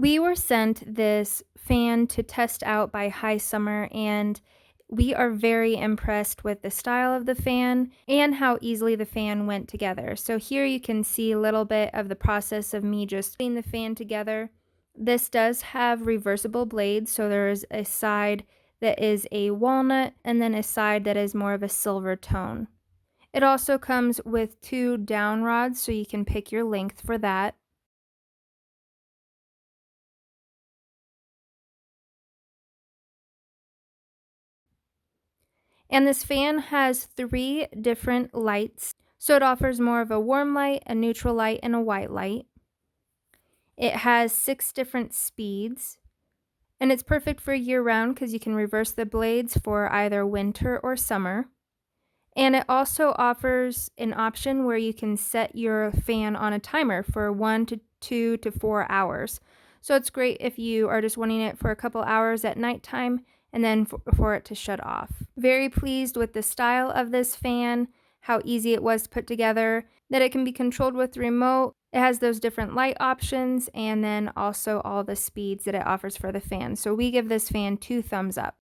We were sent this fan to test out by Hisummer, and we are very impressed with the style of the fan and how easily the fan went together. So here you can see a little bit of the process of me just putting the fan together. This does have reversible blades, so there is a side that is a walnut and then a side that is more of a silver tone. It also comes with 2 down rods, so you can pick your length for that. And this fan has 3 different lights. So it offers more of a warm light, a neutral light, and a white light. It has 6 different speeds. And it's perfect for year round because you can reverse the blades for either winter or summer. And it also offers an option where you can set your fan on a timer for 1 to 2 to 4 hours. So it's great if you are just wanting it for a couple hours at nighttime and then for it to shut off. Very pleased with the style of this fan, how easy it was to put together, that it can be controlled with the remote. It has those different light options and then also all the speeds that it offers for the fan. So we give this fan 2 thumbs up.